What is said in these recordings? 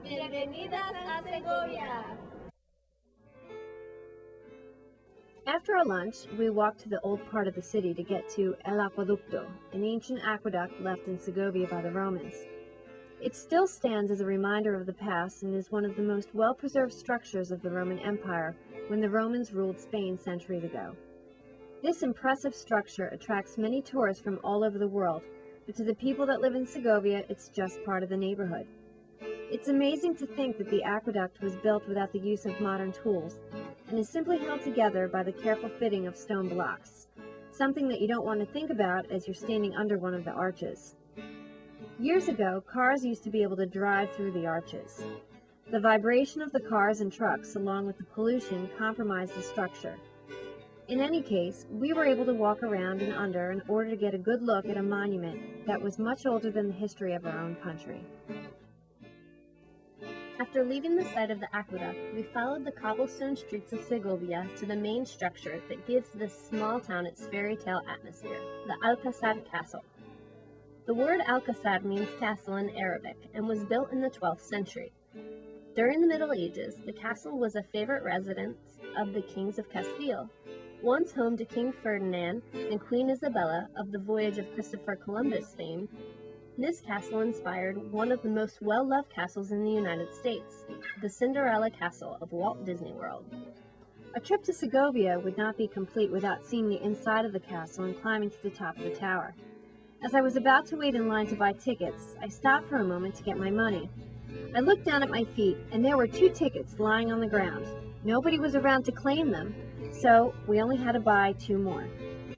Bienvenidas a Segovia! After our lunch, we walked to the old part of the city to get to El Acueducto, an ancient aqueduct left in Segovia by the Romans. It still stands as a reminder of the past and is one of the most well-preserved structures of the Roman Empire when the Romans ruled Spain centuries ago. This impressive structure attracts many tourists from all over the world, but to the people that live in Segovia, it's just part of the neighborhood. It's amazing to think that the aqueduct was built without the use of modern tools and is simply held together by the careful fitting of stone blocks, something that you don't want to think about as you're standing under one of the arches. Years ago, cars used to be able to drive through the arches. The vibration of the cars and trucks, along with the pollution, compromised the structure. In any case, we were able to walk around and under in order to get a good look at a monument that was much older than the history of our own country. After leaving the site of the aqueduct, we followed the cobblestone streets of Segovia to the main structure that gives this small town its fairy tale atmosphere, the Alcázar Castle. The word Alcázar means castle in Arabic and was built in the 12th century. During the Middle Ages, the castle was a favorite residence of the kings of Castile, once home to King Ferdinand and Queen Isabella of the voyage of Christopher Columbus fame. This castle inspired one of the most well-loved castles in the United States, the Cinderella Castle of Walt Disney World. A trip to Segovia would not be complete without seeing the inside of the castle and climbing to the top of the tower. As I was about to wait in line to buy tickets, I stopped for a moment to get my money. I looked down at my feet, and there were 2 tickets lying on the ground. Nobody was around to claim them, so we only had to buy 2 more.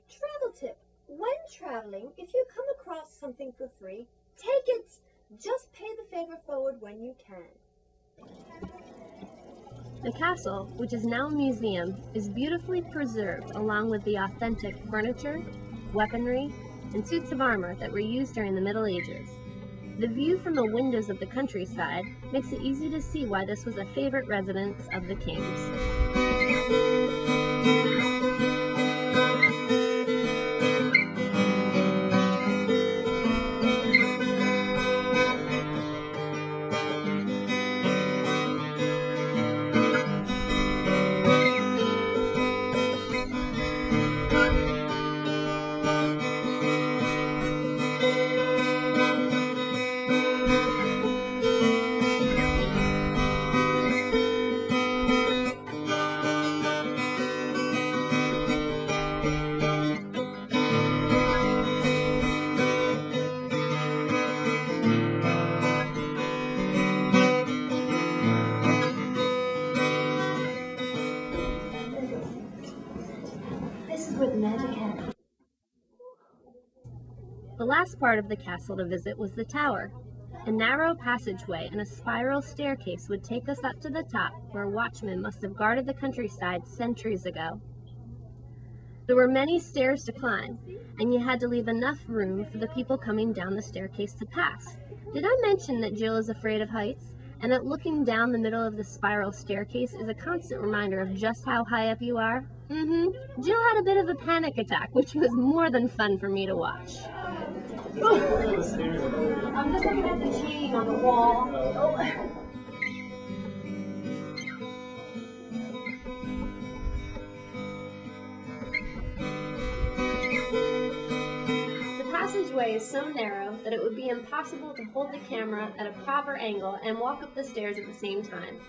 Travel tip. When traveling, if you come across something for free, take it. Just pay the favor forward when you can. The castle, which is now a museum, is beautifully preserved along with the authentic furniture, weaponry, and suits of armor that were used during the Middle Ages. The view from the windows of the countryside makes it easy to see why this was a favorite residence of the kings. This is where the magic happens. The last part of the castle to visit was the tower. A narrow passageway and a spiral staircase would take us up to the top, where watchmen must have guarded the countryside centuries ago. There were many stairs to climb, and you had to leave enough room for the people coming down the staircase to pass. Did I mention that Jill is afraid of heights, and that looking down the middle of the spiral staircase is a constant reminder of just how high up you are? Jill had a bit of a panic attack, which was more than fun for me to watch. I'm just looking at the chain on the wall. The passageway is so narrow that it would be impossible to hold the camera at a proper angle and walk up the stairs at the same time.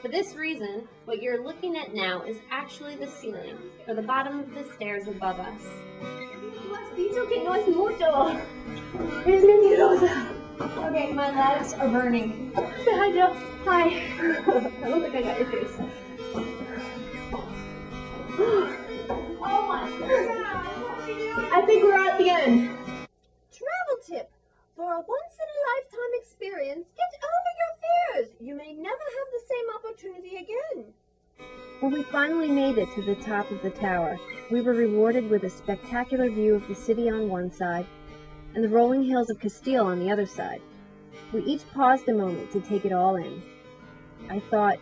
For this reason, what you're looking at now is actually the ceiling, or the bottom of the stairs above us. No es mucho. Es mentirosa. Okay, my legs are burning. Say hi, Jill. Hi. I don't think I got your face. Oh my god. I think we're at the end. Travel tip. For a once-in-a-lifetime experience, get over your fears. You may never have the same opportunity again. When we finally made it to the top of the tower, we were rewarded with a spectacular view of the city on one side and the rolling hills of Castile on the other side. We each paused a moment to take it all in. I thought,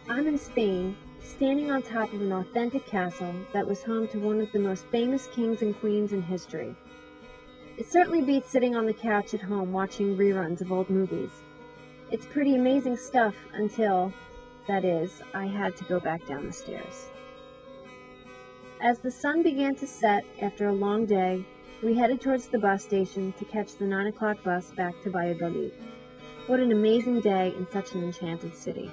I'm in Spain, standing on top of an authentic castle that was home to one of the most famous kings and queens in history. It certainly beats sitting on the couch at home watching reruns of old movies. It's pretty amazing stuff until, that is, I had to go back down the stairs. As the sun began to set after a long day, we headed towards the bus station to catch the 9 o'clock bus back to Valladolid. What an amazing day in such an enchanted city.